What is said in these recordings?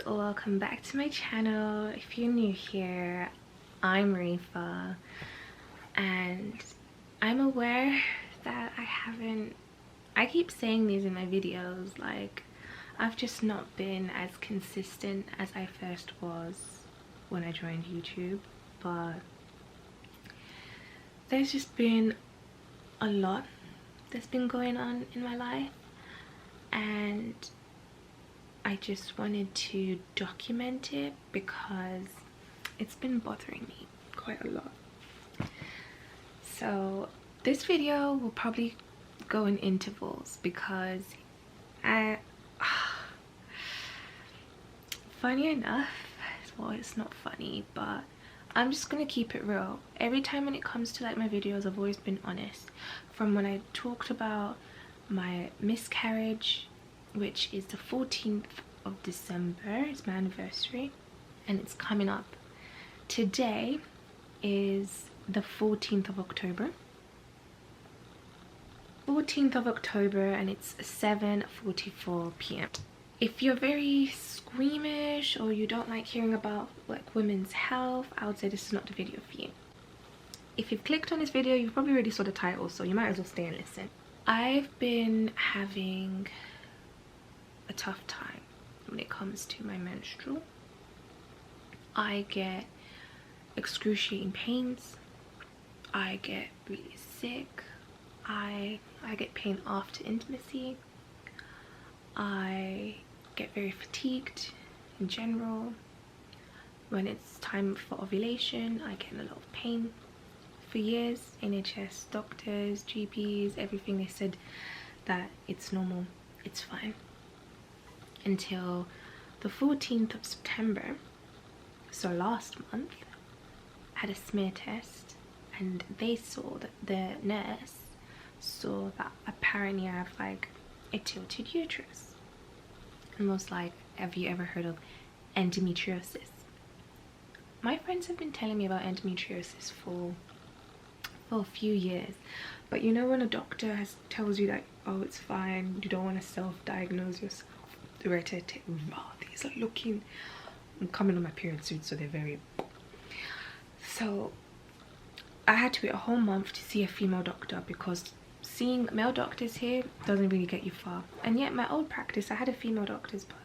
guys, welcome back to my channel. If you're new here, I'm Riffa, and I'm aware that I keep saying these in my videos, like I've just not been as consistent as I first was when I joined YouTube, but there's just been a lot that's been going on in my life, and I just wanted to document it because it's been bothering me quite a lot. So this video will probably go in intervals because funny enough, well, it's not funny, but I'm just gonna keep it real. Every time when it comes to like my videos, I've always been honest. From when I talked about my miscarriage, which is the 14th of December, it's my anniversary and it's coming up. Today is the 14th of October. 14th of October, and it's 7:44 p.m. If you're very squeamish or you don't like hearing about like women's health, I would say this is not the video for you. If you've clicked on this video, you've probably already saw the title, so you might as well stay and listen. I've been having a tough time when it comes to my menstrual. I get excruciating pains, I get really sick, I get pain after intimacy, I get very fatigued in general. When it's time for ovulation, I get a lot of pain. For years, NHS doctors, GPs, everything, they said that it's normal, it's fine. Until the 14th of September, so last month, I had a smear test and they saw that the nurse saw that apparently I have like a tilted uterus and was like, have you ever heard of endometriosis? My friends have been telling me about endometriosis for a few years, but you know when a doctor tells you that, oh, it's fine, you don't want to self-diagnose yourself. These are looking, I'm coming on my period soon, so they're very, so I had to wait a whole month to see a female doctor because seeing male doctors here doesn't really get you far. And yet my old practice, I had a female doctors, but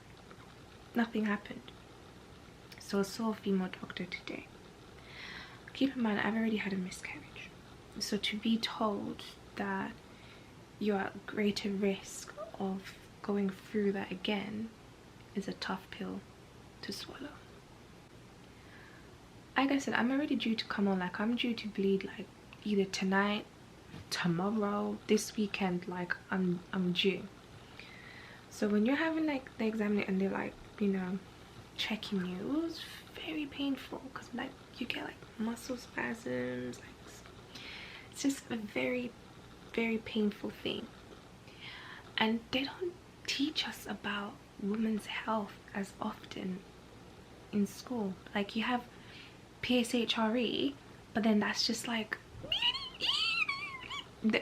nothing happened. So I saw a female doctor today. Keep in mind, I've already had a miscarriage, so to be told that you're at greater risk of going through that again is a tough pill to swallow. Like I said, I'm already due to come on, like I'm due to bleed like either tonight, tomorrow, this weekend, like I'm due. So when you're having like the exam and they're like, you know, checking you, it was very painful because like you get like muscle spasms, like it's just a very painful thing. And they don't teach us about women's health as often in school. Like you have PSHRE, but then that's just like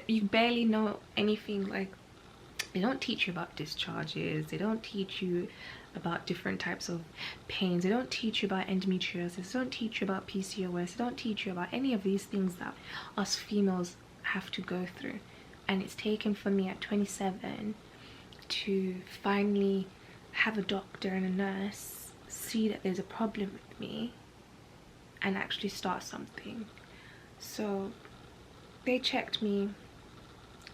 you barely know anything. Like they don't teach you about discharges, they don't teach you about different types of pains, they don't teach you about endometriosis, they don't teach you about PCOS, they don't teach you about any of these things that us females have to go through. And it's taken for me at 27 to finally have a doctor and a nurse see that there's a problem with me and actually start something. So they checked me,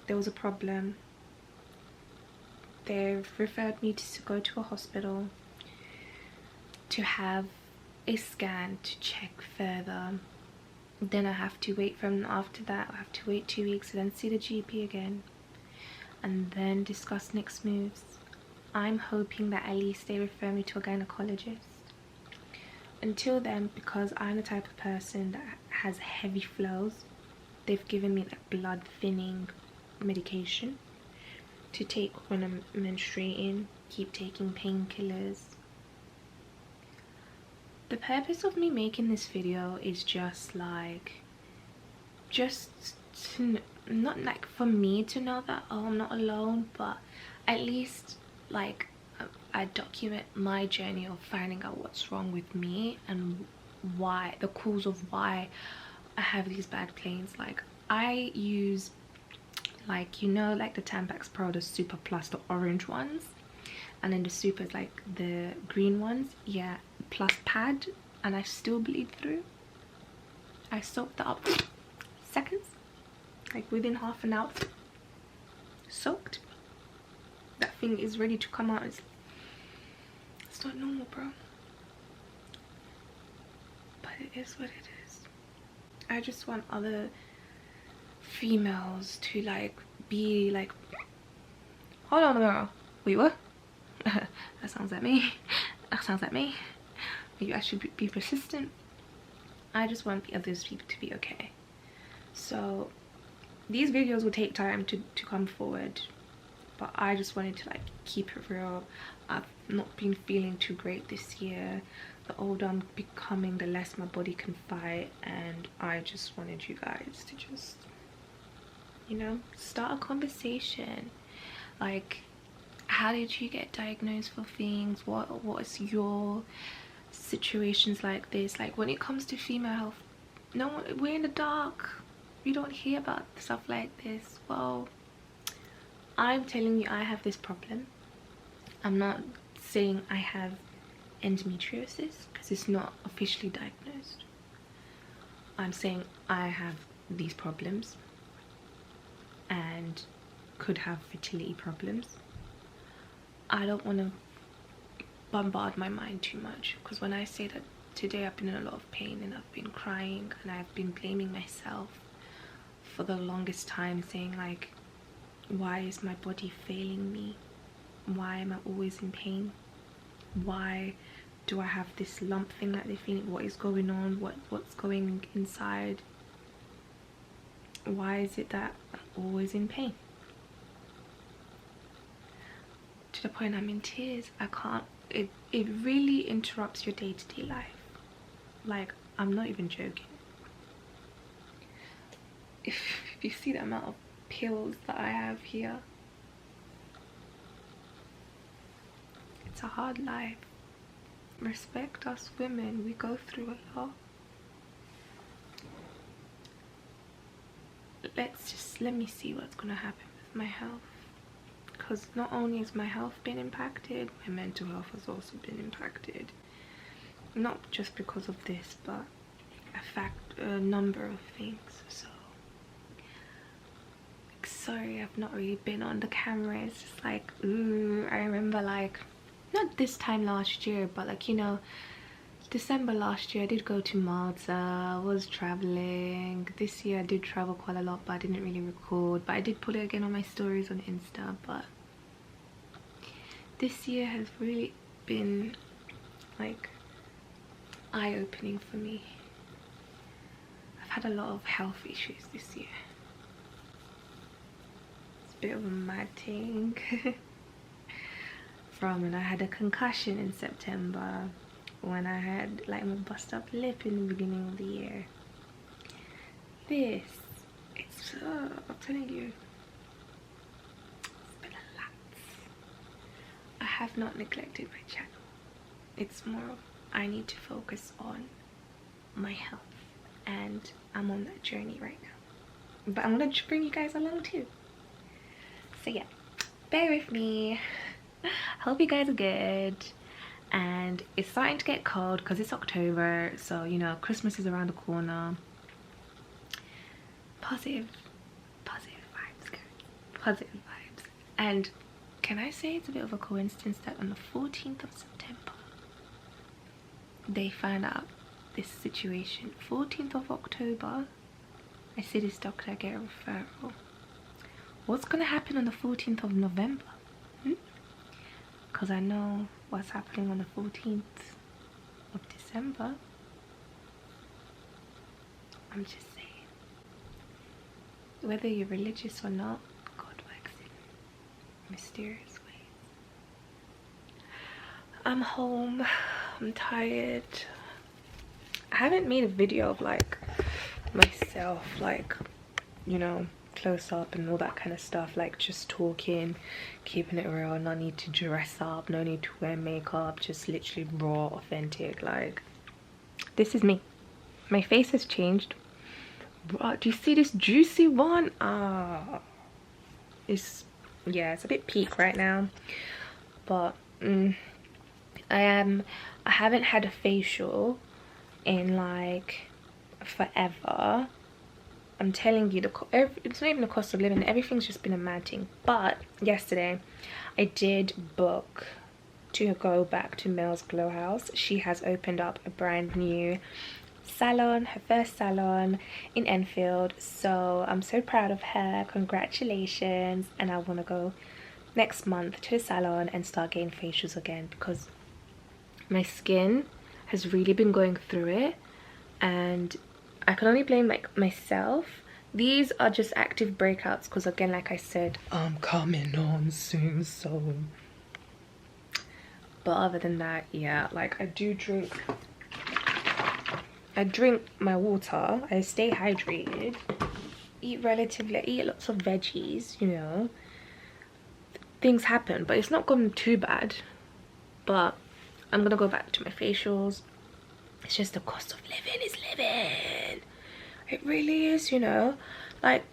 there was a problem, they've referred me to go to a hospital to have a scan to check further. Then I have to wait from after that, I have to wait 2 weeks and then see the GP again and then discuss next moves. I'm hoping that at least they refer me to a gynecologist. Until then, because I'm the type of person that has heavy flows, they've given me like blood thinning medication to take when I'm menstruating, keep taking painkillers. The purpose of me making this video is just to, not like for me to know that, oh, I'm not alone, but at least like I document my journey of finding out what's wrong with me and why, the cause of why I have these bad pains. Like I use, like, you know, like the Tampax Pro, the Super Plus, the orange ones, and then the Super is like the green ones, yeah, plus pad, and I still bleed through. I soaked that up seconds, like within half an hour, soaked. That thing is ready to come out. It's not normal, bro, but it is what it is. I just want other females to like be like, hold on girl, wait, what? That sounds like me. That sounds like me. Maybe I should be persistent. I just want the others people to be okay. So these videos will take time to come forward, but I just wanted to like keep it real. I've not been feeling too great this year. The older I'm becoming, the less my body can fight, and I just wanted you guys to just, you know, start a conversation. Like, how did you get diagnosed for things? What is your situations like this? Like when it comes to female health, no one, we're in the dark. We don't hear about stuff like this. Well, I'm telling you, I have this problem. I'm not saying I have endometriosis because it's not officially diagnosed. I'm saying I have these problems and could have fertility problems. I don't want to bombard my mind too much, because when I say that today I've been in a lot of pain and I've been crying and I've been blaming myself for the longest time, saying like, why is my body failing me? Why am I always in pain? Why do I have this lump thing that they're feeling? What is going on? What's going inside? Why is it that I'm always in pain? To the point I'm in tears. I can't, it really interrupts your day-to-day life. Like, I'm not even joking. If you see the amount of pills that I have here, it's a hard life. Respect us women, we go through a lot. Let me see what's gonna happen with my health, because not only has my health been impacted, my mental health has also been impacted. Not just because of this, but a number of things. So sorry I've not really been on the camera. It's just like, ooh, I remember like, not this time last year, but like, you know, December last year I did go to Malta. I was traveling. This year I did travel quite a lot, but I didn't really record, but I did put it again on my stories on Insta. But this year has really been like eye-opening for me. I've had a lot of health issues this year. It's a bit of a mad thing. From when I had a concussion in September, when I had like my bust up lip in the beginning of the year. It's I'm telling you, it's been a lot. I have not neglected my channel. It's more of, I need to focus on my health, and I'm on that journey right now. But I'm gonna bring you guys along too. So yeah, bear with me. Hope you guys are good. And it's starting to get cold because it's October, so you know, Christmas is around the corner. Positive vibes, guys. Positive vibes. And can I say it's a bit of a coincidence that on the 14th of September they found out this situation. 14th of October, I see this doctor, I get a referral. What's gonna happen on the 14th of November? Because I know what's happening on the 14th of December. I'm just saying, whether you're religious or not, God works in mysterious ways. I'm home, I'm tired. I haven't made a video of like myself, like, you know, close up and all that kind of stuff, like just talking, keeping it real, no need to dress up, no need to wear makeup, just literally raw, authentic. Like, this is me. My face has changed. Do you see this juicy one? It's, yeah, it's a bit peak right now, but I haven't had a facial in like forever. I'm telling you, it's not even the cost of living, everything's just been a mad thing. But yesterday I did book to go back to Mel's Glow House. She has opened up a brand new salon, her first salon in Enfield, so I'm so proud of her. Congratulations. And I want to go next month to the salon and start getting facials again, because my skin has really been going through it, and I can only blame like myself. These are just active breakouts because, again, like I said, I'm coming on soon, so. But other than that, yeah, like I drink my water, I stay hydrated, eat lots of veggies, you know. Things happen, but it's not gone too bad. But I'm gonna go back to my facials. It's just the cost of living is living. It really is, you know. Like,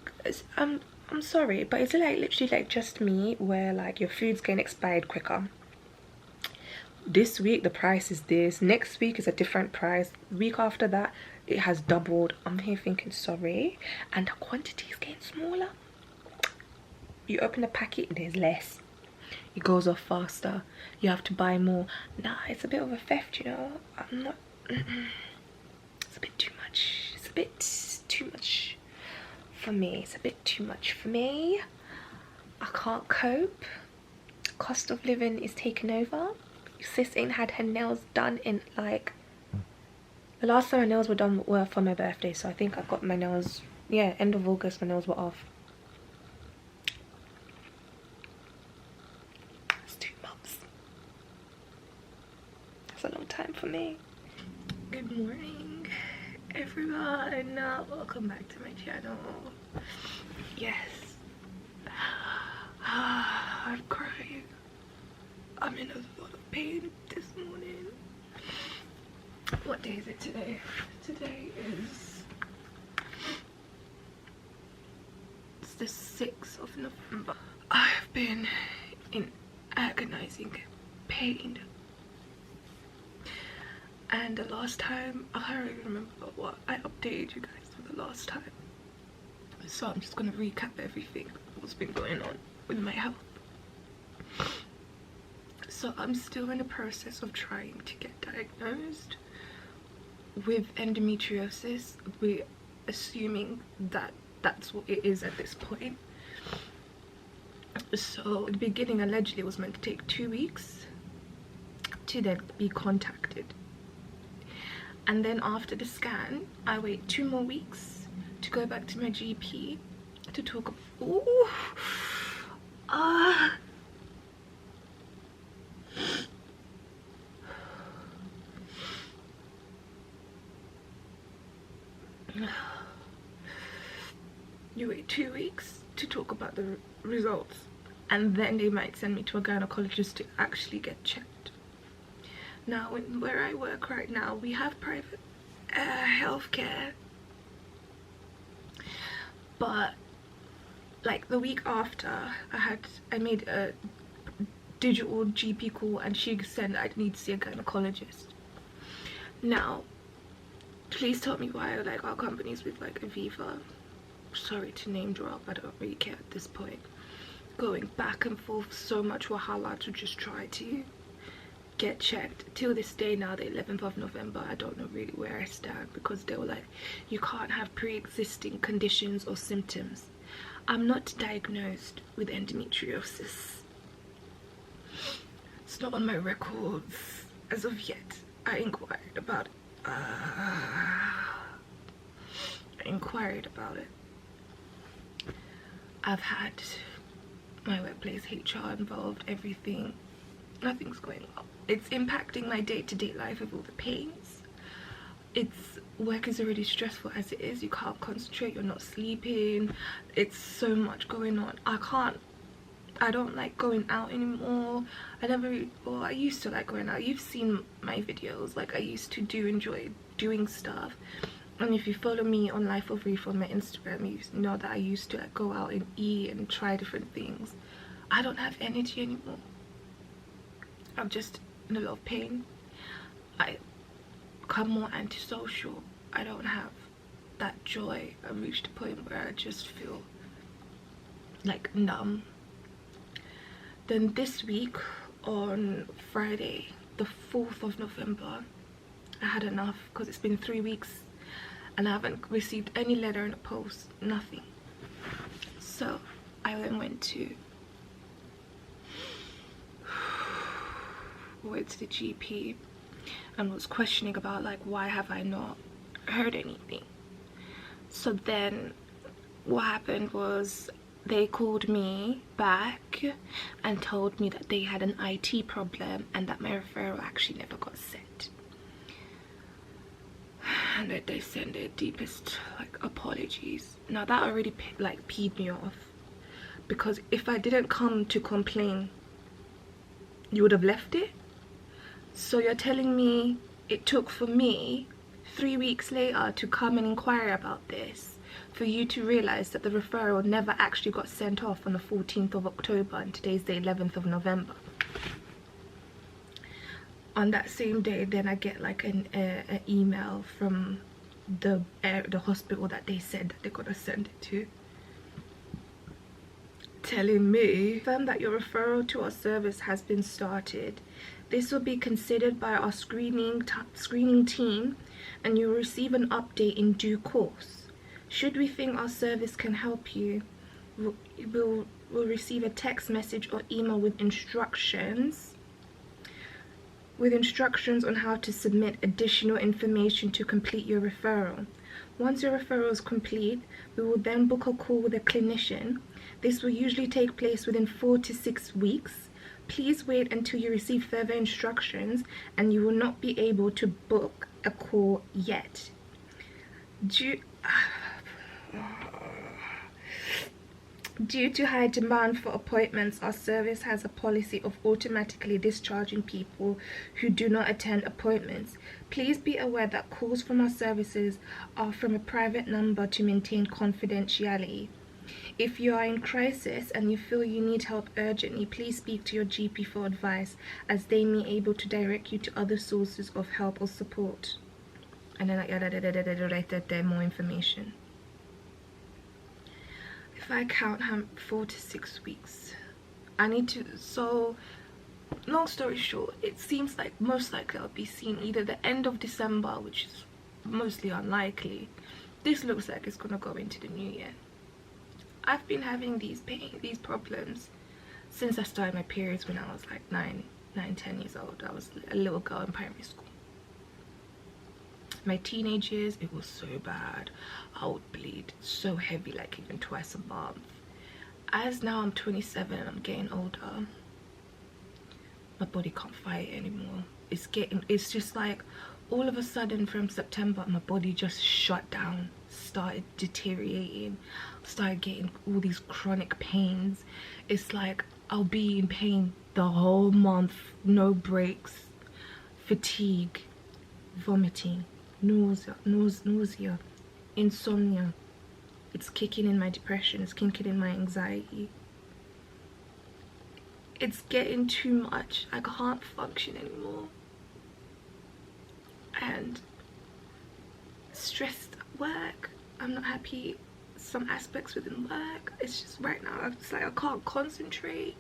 I'm sorry, but it's like literally like just me, where like your food's getting expired quicker. This week the price is this, next week is a different price, week after that it has doubled. I'm here thinking, sorry. And the quantity is getting smaller. You open a packet, there's less. It goes off faster. You have to buy more. Nah, it's a bit of a theft, you know. I'm not. It's a bit too much. It's a bit too much for me. It's a bit too much for me. I can't cope. Cost of living is taking over. Sis ain't had her nails done in like. The last time my nails were done were for my birthday, so I think I got my nails. Yeah, end of August, my nails were off. A long time for me. Good morning everyone, welcome back to my channel. Yes, I'm crying. I'm in a lot of pain this morning. What day is it today? Today is the 6th of November. I've been in agonizing pain. And the last time, I don't even remember what I updated you guys for the last time. So I'm just gonna recap everything what's been going on with my health. So I'm still in the process of trying to get diagnosed with endometriosis. We're assuming that that's what it is at this point. So at the beginning, allegedly, it was meant to take 2 weeks to then be contacted. And then after the scan, I wait 2 more weeks to go back to my GP to talk about. You wait 2 weeks to talk about the results, and then they might send me to a gynecologist to actually get checked. Now, where I work right now, we have private healthcare, but like the week after, I made a digital GP call, and she said I need to see a gynecologist. Now, please tell me why like our companies with like Aviva, sorry to name drop, I don't really care at this point, going back and forth so much wahala to just try to get checked. Till this day now, the 11th of November, I don't know really where I stand, because they were like, you can't have pre-existing conditions or symptoms. I'm not diagnosed with endometriosis. It's not on my records as of yet. I inquired about it. I've had my workplace HR involved, everything. Nothing's going well. It's impacting my day-to-day life with all the pains. work is already stressful as it is. You can't concentrate, you're not sleeping, it's so much going on. I don't like going out anymore. I used to like going out. You've seen my videos, like I used to enjoy doing stuff. And if you follow me on Life of Riffa on my Instagram, you know that I used to like go out and eat and try different things. I don't have energy anymore. I'm just in a lot of pain. I become more antisocial. I don't have that joy. I've reached a point where I just feel like numb. Then this week on Friday the 4th of November, I had enough, because it's been 3 weeks and I haven't received any letter in the post, nothing. So I then went to the GP and was questioning about like, why have I not heard anything? So then what happened was they called me back and told me that they had an IT problem and that my referral actually never got sent, and that they send their deepest like apologies. Now that already like peed me off, because if I didn't come to complain, you would have left it. So you're telling me it took for me 3 weeks later to come and inquire about this, for you to realize that the referral never actually got sent off on the 14th of October and today's the 11th of November. On that same day, then I get like an email from the hospital that they said that they're gonna send it to, telling me that your referral to our service has been started. This will be considered by our screening team and you'll receive an update in due course. Should we think our service can help you, we'll receive a text message or email with instructions on how to submit additional information to complete your referral. Once your referral is complete, we will then book a call with a clinician. This will usually take place within 4 to 6 weeks. Please wait until you receive further instructions, and you will not be able to book a call yet. Due to high demand for appointments, our service has a policy of automatically discharging people who do not attend appointments. Please be aware that calls from our services are from a private number to maintain confidentiality. If you are in crisis and you feel you need help urgently, please speak to your GP for advice, as they may be able to direct you to other sources of help or support. And then like more information. If I count 4 to 6 weeks, I need to, so long story short, it seems like most likely I'll be seen either the end of December, which is mostly unlikely. This looks like it's gonna go into the new year. I've been having these problems since I started my periods when I was like 10 years old. I was a little girl in primary school. My teenage years, it was so bad. I would bleed so heavy, like even twice a month. As now I'm 27 and I'm getting older, my body can't fight it anymore. It's just like all of a sudden from September, my body just shut down, started deteriorating, started getting all these chronic pains. It's like I'll be in pain the whole month, no breaks, fatigue, vomiting, nausea, insomnia. It's kicking in my depression, it's kicking in my anxiety. It's getting too much. I can't function anymore. And stressed at work. I'm not happy some aspects within work. It's just right now, it's like I can't concentrate.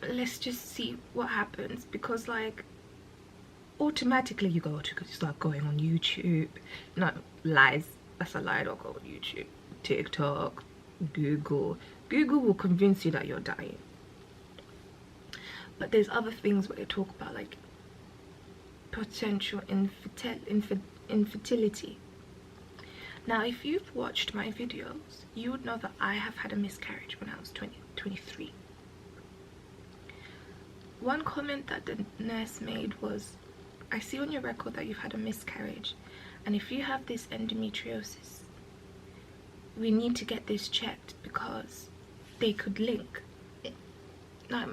Let's just see what happens, because like automatically you start going on YouTube. No, lies, that's a lie. Don't go on YouTube, TikTok, Google will convince you that you're dying. But there's other things where they talk about, like potential infertility. Now if you've watched my videos, you would know that I have had a miscarriage when I was 23. One comment that the nurse made was, I see on your record that you've had a miscarriage, and if you have this endometriosis, we need to get this checked because they could link. Now,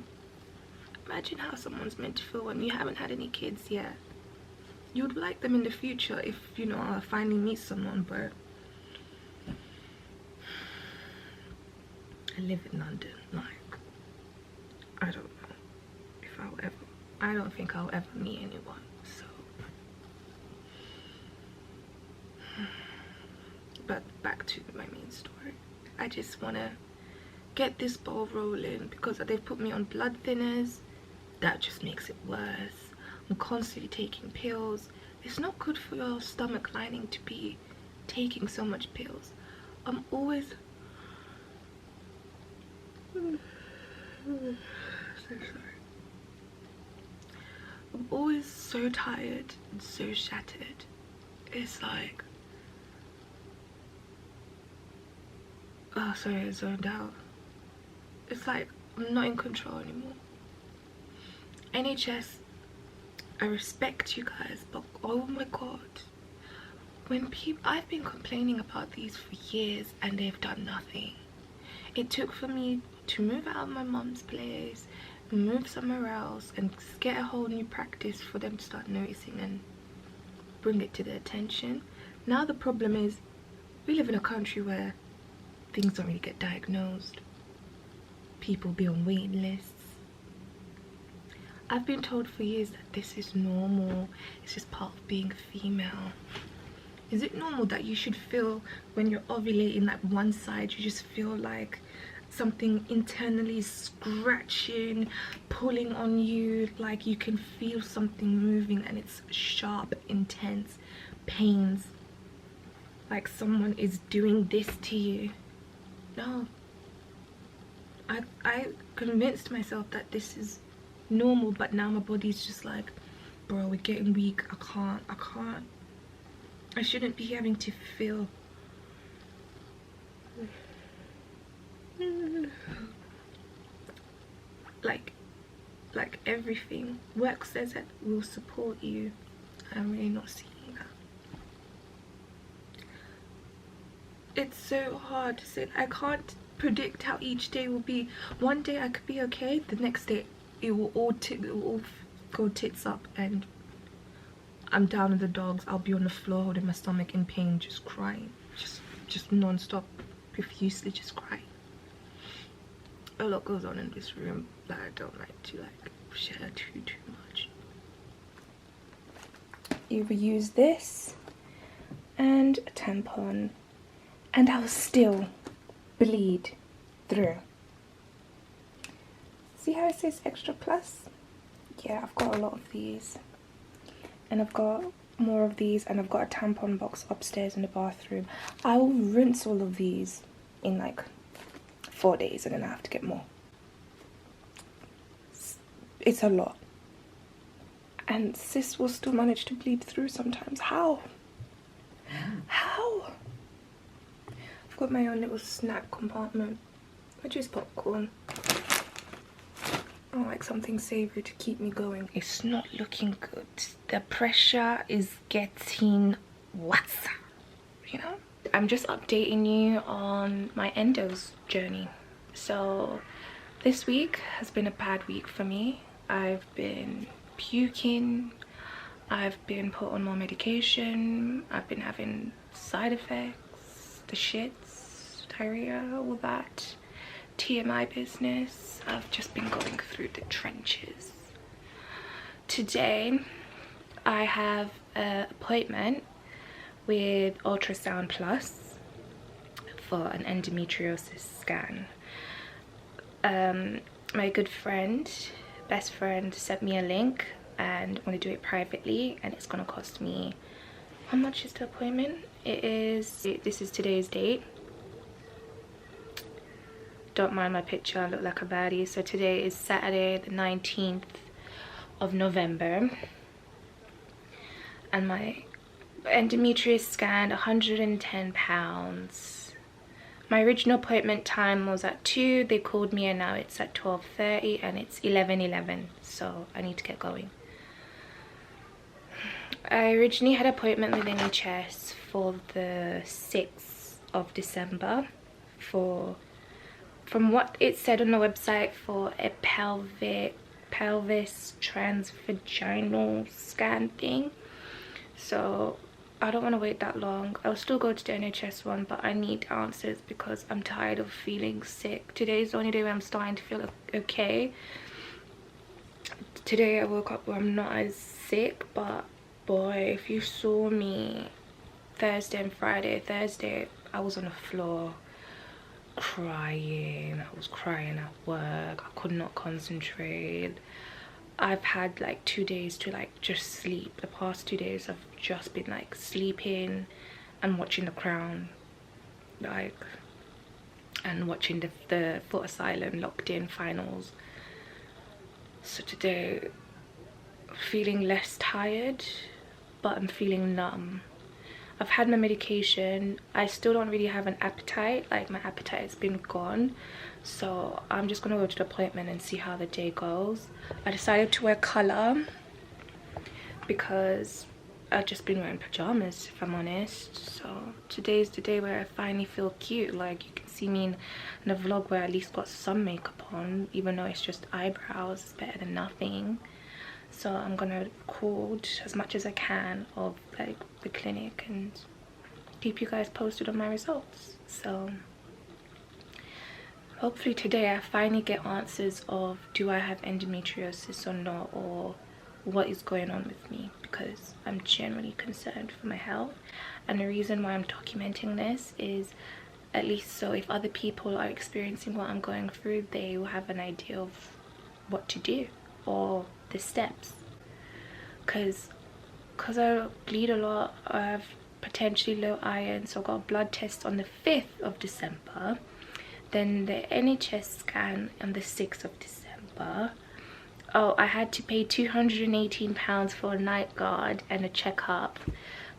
imagine how someone's meant to feel when you haven't had any kids yet. You would like them in the future if, you know, I finally meet someone, but I live in London. Like, I don't know if I'll ever, I don't think I'll ever meet anyone, so. But back to my main story. I just want to get this ball rolling because they've put me on blood thinners. That just makes it worse. I'm constantly taking pills. It's not good for your stomach lining to be taking so much pills. I'm always so sorry. I'm always so tired and so shattered. It's like, oh sorry, I zoned out. It's like I'm not in control anymore. NHS, I respect you guys, but oh my god, when people, I've been complaining about these for years and they've done nothing. It took for me to move out of my mum's place, move somewhere else, and get a whole new practice for them to start noticing and bring it to their attention. Now the problem is, we live in a country where things don't really get diagnosed. People be on waiting lists. I've been told for years that this is normal. It's just part of being female. Is it normal that you should feel when you're ovulating, like one side, you just feel like something internally scratching, pulling on you, like you can feel something moving and it's sharp, intense pains, like someone is doing this to you? No. I convinced myself that this is normal, but now my body's just like, bro, we're getting weak. I can't. I shouldn't be having to feel like everything. Work says that we'll support you. I'm really not seeing that. It's so hard to say. I can't predict how each day will be. One day I could be okay, the next day it will all go tits up and I'm down with the dogs. I'll be on the floor holding my stomach in pain, just crying, just non-stop, profusely just crying. A lot goes on in this room that I don't like to share too much. You use this and a tampon, and I'll still bleed through. See how it says extra plus? Yeah, I've got a lot of these, and I've got more of these, and I've got a tampon box upstairs in the bathroom. I will rinse all of these in like 4 days and then I have to get more. It's a lot, and sis will still manage to bleed through sometimes. How? I've got my own little snack compartment. I choose popcorn. I like something savoury to keep me going. It's not looking good. The pressure is getting worse, you know? I'm just updating you on my endos journey. So this week has been a bad week for me. I've been puking. I've been put on more medication. I've been having side effects, the shits, diarrhea, all that. TMI business. I've just been going through the trenches. Today I have an appointment with Ultrasound Plus for an endometriosis scan. My good friend, best friend, sent me a link and I'm going to do it privately, and it's going to cost me, how much is the appointment? This is today's date. Don't mind my picture, I look like a baddie. So today is Saturday the 19th of November, and my endometriosis scan, £110. My original appointment time was at 2. They called me and now it's at 12:30 and it's 11:11, so I need to get going. I originally had an appointment with NHS for the 6th of December for, from what it said on the website, for a pelvis transvaginal scan thing. So I don't want to wait that long. I'll still go to the NHS one, but I need answers because I'm tired of feeling sick. Today's the only day where I'm starting to feel okay. Today I woke up where I'm not as sick, but boy, if you saw me Thursday and Friday. Thursday I was on the floor crying. I was crying at work. I could not concentrate. I've had like 2 days to like just sleep. The past 2 days I've just been like sleeping and watching The Crown, like, and watching the Foot Asylum Locked In finals. So today I'm feeling less tired, but I'm feeling numb. I've had my medication. I still don't really have an appetite. Like, my appetite has been gone. So I'm just gonna go to the appointment and see how the day goes. I decided to wear colour because I've just been wearing pajamas, if I'm honest. So today's the day where I finally feel cute. Like, you can see me in a vlog where I at least got some makeup on, even though it's just eyebrows. It's better than nothing. So I'm gonna record as much as I can of like the clinic and keep you guys posted on my results. So hopefully today I finally get answers of, do I have endometriosis or not, or what is going on with me, because I'm generally concerned for my health. And the reason why I'm documenting this is at least so if other people are experiencing what I'm going through, they will have an idea of what to do or the steps. Because I bleed a lot, I have potentially low iron, so I got a blood test on the 5th of December, then the NHS scan on the 6th of December. Oh, I had to pay £218 for a night guard and a checkup,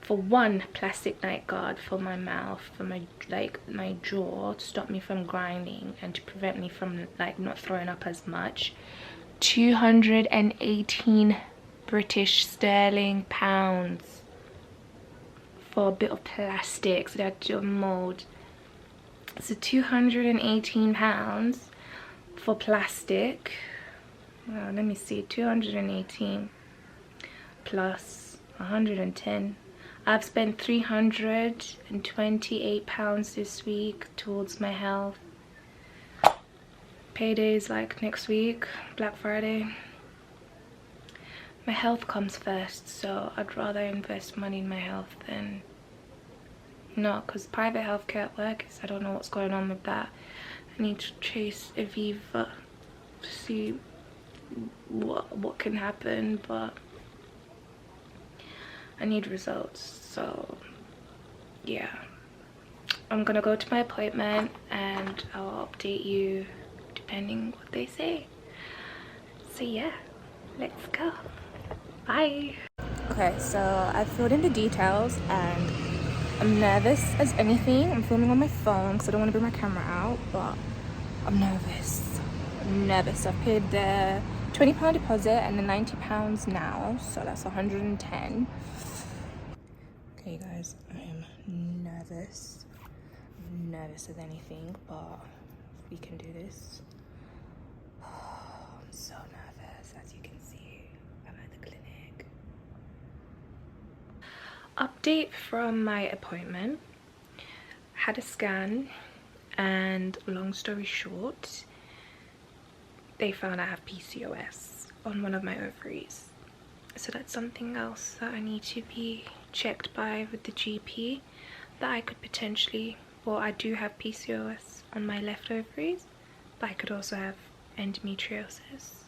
for one plastic night guard for my mouth, for my my jaw, to stop me from grinding and to prevent me from like not throwing up as much. 218 British sterling pounds for a bit of plastic, so they had to do a mold. So £218 for plastic. Well, let me see, 218 plus 110. I've spent £328 this week towards my health. Payday's like next week, Black Friday. My health comes first, so I'd rather invest money in my health than not, because private healthcare at work is, I don't know what's going on with that. I need to chase Aviva to see what can happen, but I need results. So yeah, I'm gonna go to my appointment and I'll update you depending what they say. So yeah, let's go. Bye. Okay, so I filled in the details and I'm nervous as anything. I'm filming on my phone because I don't want to bring my camera out, but I'm nervous. I've paid the £20 deposit and the £90 now, so that's 110. Okay guys, I am nervous as anything, but we can do this. I'm so nervous, as you can see. I'm at the clinic. Update from my appointment. Had a scan, and long story short, they found I have PCOS on one of my ovaries. So that's something else that I need to be checked by with the GP, that I could potentially, well, I do have PCOS on my left ovaries, but I could also have endometriosis.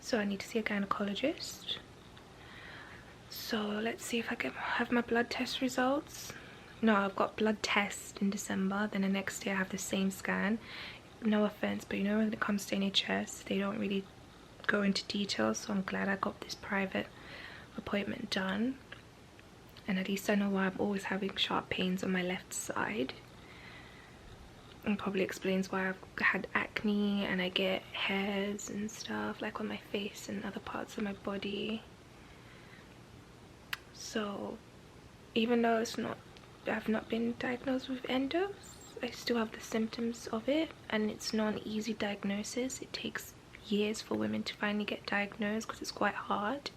So I need to see a gynecologist. So let's see if I can have my blood test results. No, I've got blood test in December, then the next day I have the same scan. No offense, but you know, when it comes to NHS, they don't really go into details, so I'm glad I got this private appointment done. And at least I know why I'm always having sharp pains on my left side. And probably explains why I've had acne and I get hairs and stuff like on my face and other parts of my body. So even though I've not been diagnosed with endos, I still have the symptoms of it, and it's not an easy diagnosis. It takes years for women to finally get diagnosed because it's quite hard.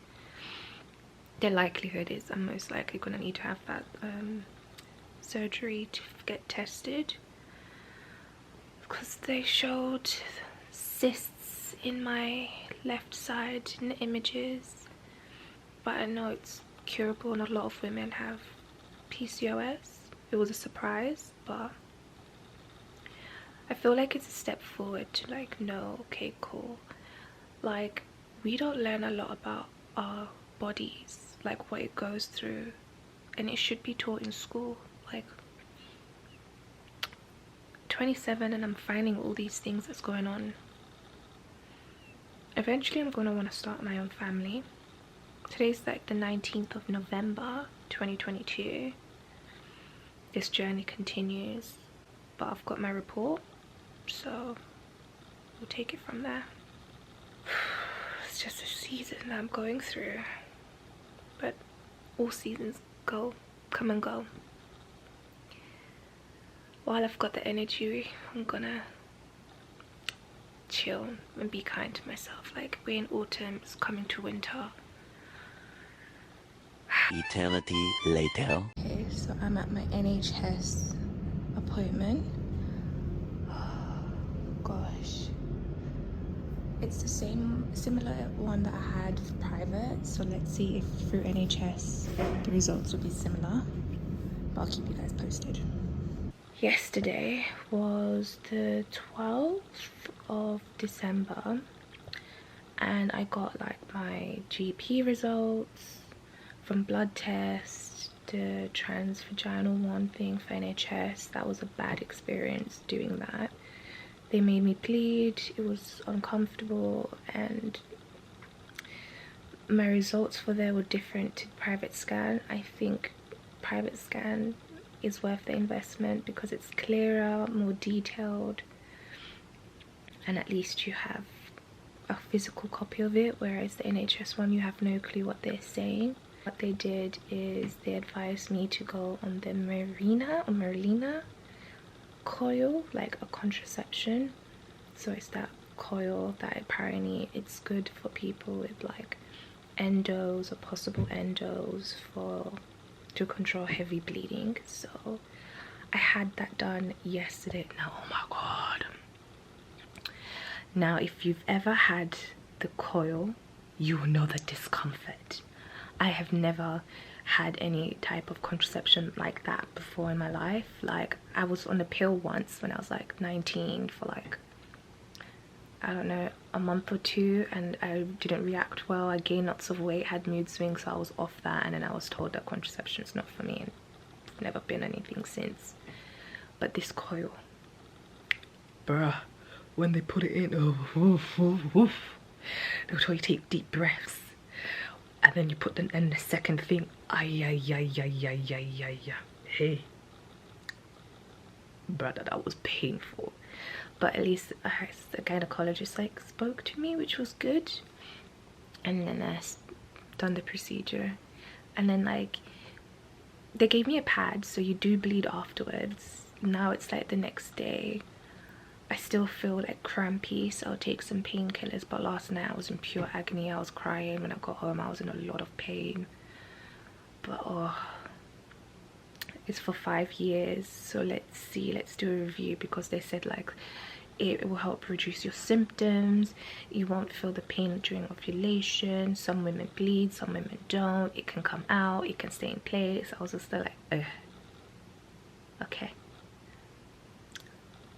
The likelihood is I'm most likely going to need to have that surgery to get tested, because they showed cysts in my left side in the images, but I know it's curable and a lot of women have PCOS. It was a surprise, but I feel like it's a step forward to like know, okay, cool, like we don't learn a lot about our bodies, like what it goes through, and it should be taught in school. Like 27 and I'm finding all these things that's going on. Eventually I'm going to want to start my own family. Today's like the 19th of November 2022. This journey continues, but I've got my report, so we'll take it from there. It's just a season that I'm going through, but all seasons come and go. While I've got the energy, I'm gonna chill and be kind to myself. Like, we're in autumn, it's coming to winter. Eternity later. Okay, so I'm at my NHS appointment. Gosh, it's the similar one that I had for private, so let's see if through NHS the results will be similar, but I'll keep you guys posted. Yesterday was the 12th of December and I got like my GP results from blood tests, the transvaginal one thing for NHS. That was a bad experience doing that. They made me bleed, it was uncomfortable, and my results for there were different to private scan. I think private scan is worth the investment because it's clearer, more detailed, and at least you have a physical copy of it, whereas the NHS one you have no clue what they're saying. What they did is they advised me to go on the Mirena coil, like a contraception. So it's that coil that apparently it's good for people with like endos or possible endos to control heavy bleeding. So I had that done yesterday. Now, oh my god, now if you've ever had the coil, you will know the discomfort. I have never had any type of contraception like that before in my life. Like, I was on a pill once when I was like 19 for like, I don't know, a month or two, and I didn't react well. I gained lots of weight, had mood swings, so I was off that, and then I was told that contraception is not for me, and I've never been anything since. But this coil, bruh, when they put it in, they'll tell you to take deep breaths, and then you put them in the second thing, hey, brother, that was painful. But at least the gynecologist like spoke to me, which was good. And then I done the procedure, and then like they gave me a pad, so you do bleed afterwards. Now it's like the next day. I still feel like crampy, so I'll take some painkillers, but last night I was in pure agony. I was crying. When I got home I was in a lot of pain, but oh, it's for 5 years. So let's see, let's do a review, because they said like it will help reduce your symptoms, you won't feel the pain during ovulation. Some women bleed, some women don't, it can come out, it can stay in place. I was just like, ugh. Okay,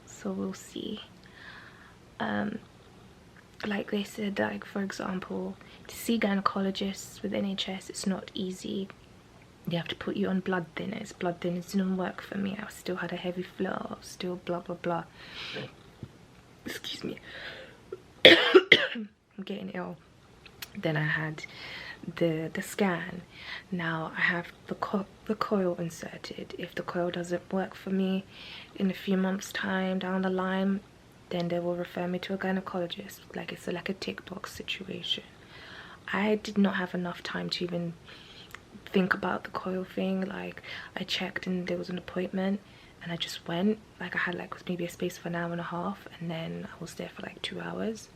so we'll see. Like they said, like for example, to see gynecologists with NHS, it's not easy. They have to put you on blood thinners. Blood thinners didn't work for me. I still had a heavy flow, still blah blah blah. Excuse me. I'm getting ill. Then I had the scan. Now I have the coil inserted. If the coil doesn't work for me in a few months time down the line, then they will refer me to a gynecologist. Like, it's like a tick box situation. I did not have enough time to even think about the coil thing. Like, I checked and there was an appointment and I just went. Like, I had like maybe a space for an hour and a half, and then I was there for like 2 hours,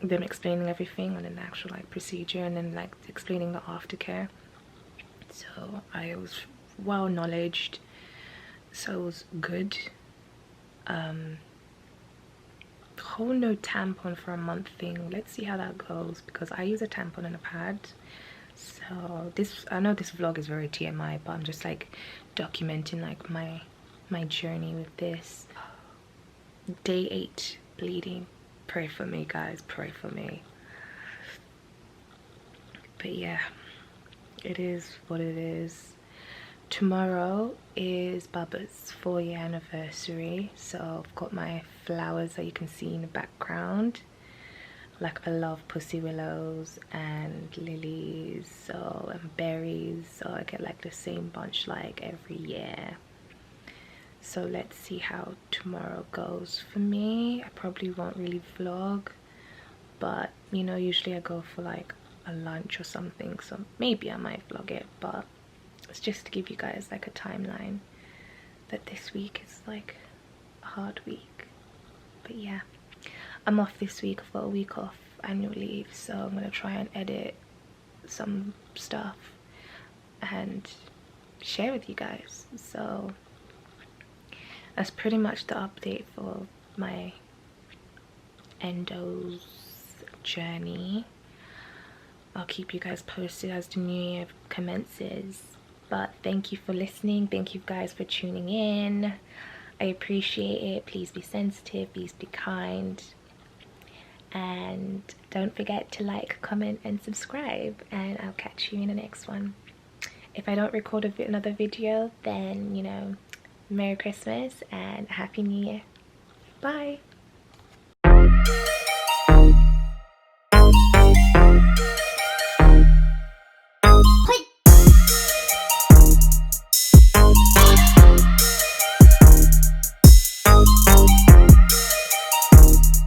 them explaining everything and then the actual like procedure, and then like explaining the aftercare. So I was well knowledged, so it was good. Whole no tampon for a month thing, let's see how that goes, because I use a tampon and a pad. So this, I know this vlog is very TMI, but I'm just like documenting like my journey with this. Day 8 bleeding. Pray for me, guys, pray for me. But yeah, it is what it is. Tomorrow is Bubba's 4-year anniversary, so I've got my flowers that you can see in the background. Like, I love pussy willows and lilies, so, and berries, so I get like the same bunch like every year. So let's see how tomorrow goes for me. I probably won't really vlog, but you know, usually I go for like a lunch or something, so maybe I might vlog it, but it's just to give you guys like a timeline that this week is like a hard week. But yeah, I'm off this week. I've got a week off annual leave, so I'm gonna try and edit some stuff and share with you guys. So that's pretty much the update for my endos journey. I'll keep you guys posted as the new year commences. But thank you for listening. Thank you guys for tuning in. I appreciate it. Please be sensitive, please be kind, and don't forget to like, comment and subscribe, and I'll catch you in the next one. If I don't record another video, then you know, Merry Christmas and Happy New Year. Bye.